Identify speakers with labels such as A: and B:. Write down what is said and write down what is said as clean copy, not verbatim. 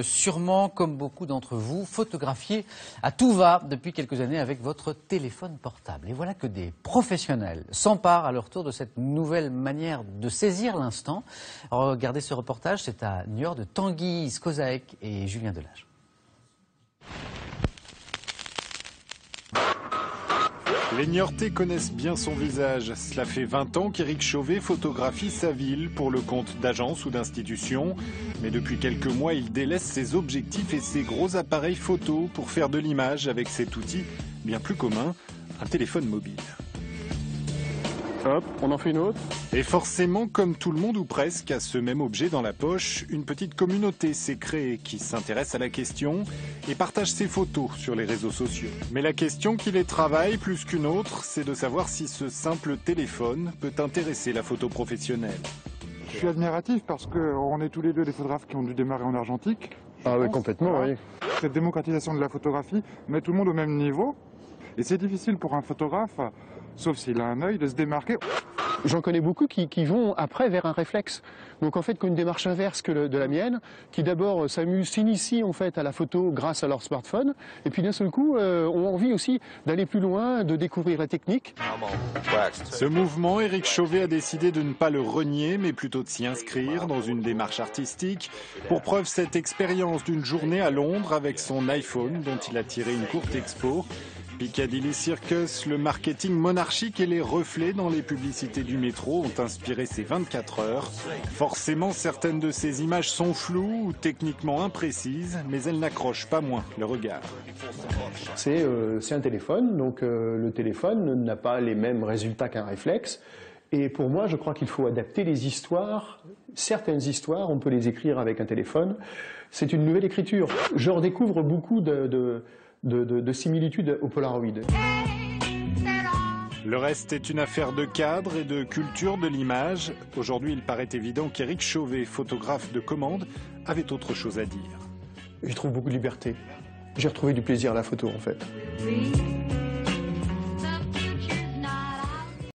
A: sûrement, comme beaucoup d'entre vous, photographié à tout va depuis quelques années avec votre téléphone portable. Et voilà que des professionnels s'emparent à leur tour de cette nouvelle manière de saisir l'instant. Regardez ce reportage, c'est à New York de Tanguy Skozaek et Julien Delage.
B: Les Niortais connaissent bien son visage. Cela fait 20 ans qu'Éric Chauvet photographie sa ville pour le compte d'agences ou d'institutions. Mais depuis quelques mois, il délaisse ses objectifs et ses gros appareils photo pour faire de l'image avec cet outil bien plus commun, un téléphone mobile.
C: Hop, on en fait une autre.
B: Et forcément, comme tout le monde ou presque a ce même objet dans la poche, une petite communauté s'est créée qui s'intéresse à la question et partage ses photos sur les réseaux sociaux. Mais la question qui les travaille plus qu'une autre, c'est de savoir si ce simple téléphone peut intéresser la photo professionnelle.
D: Je suis admiratif parce qu'on est tous les deux des photographes qui ont dû démarrer en argentique.
C: Ah oui, complètement,
D: voilà.
C: oui.
D: Cette démocratisation de la photographie met tout le monde au même niveau. Et c'est difficile pour un photographe, sauf s'il a un œil, de se démarquer.
C: J'en connais beaucoup qui vont après vers un réflexe. Donc en fait, qui ont une démarche inverse que de la mienne, qui d'abord s'initient en fait à la photo grâce à leur smartphone, et puis d'un seul coup ont envie aussi d'aller plus loin, de découvrir la technique.
B: Ce mouvement, Éric Chauvet a décidé de ne pas le renier, mais plutôt de s'y inscrire dans une démarche artistique. Pour preuve, cette expérience d'une journée à Londres avec son iPhone, dont il a tiré une courte expo. Piccadilly Circus, le marketing monarchique et les reflets dans les publicités du métro ont inspiré ces 24 heures. Forcément, certaines de ces images sont floues ou techniquement imprécises, mais elles n'accrochent pas moins le regard.
C: C'est un téléphone, donc le téléphone n'a pas les mêmes résultats qu'un réflexe. Et pour moi, je crois qu'il faut adapter les histoires. Certaines histoires, on peut les écrire avec un téléphone. C'est une nouvelle écriture. Je redécouvre beaucoup de similitudes au Polaroid.
B: Le reste est une affaire de cadre et de culture de l'image. Aujourd'hui, il paraît évident qu'Éric Chauvet, photographe de commande, avait autre chose à dire.
C: J'y trouve beaucoup de liberté. J'ai retrouvé du plaisir à la photo en fait.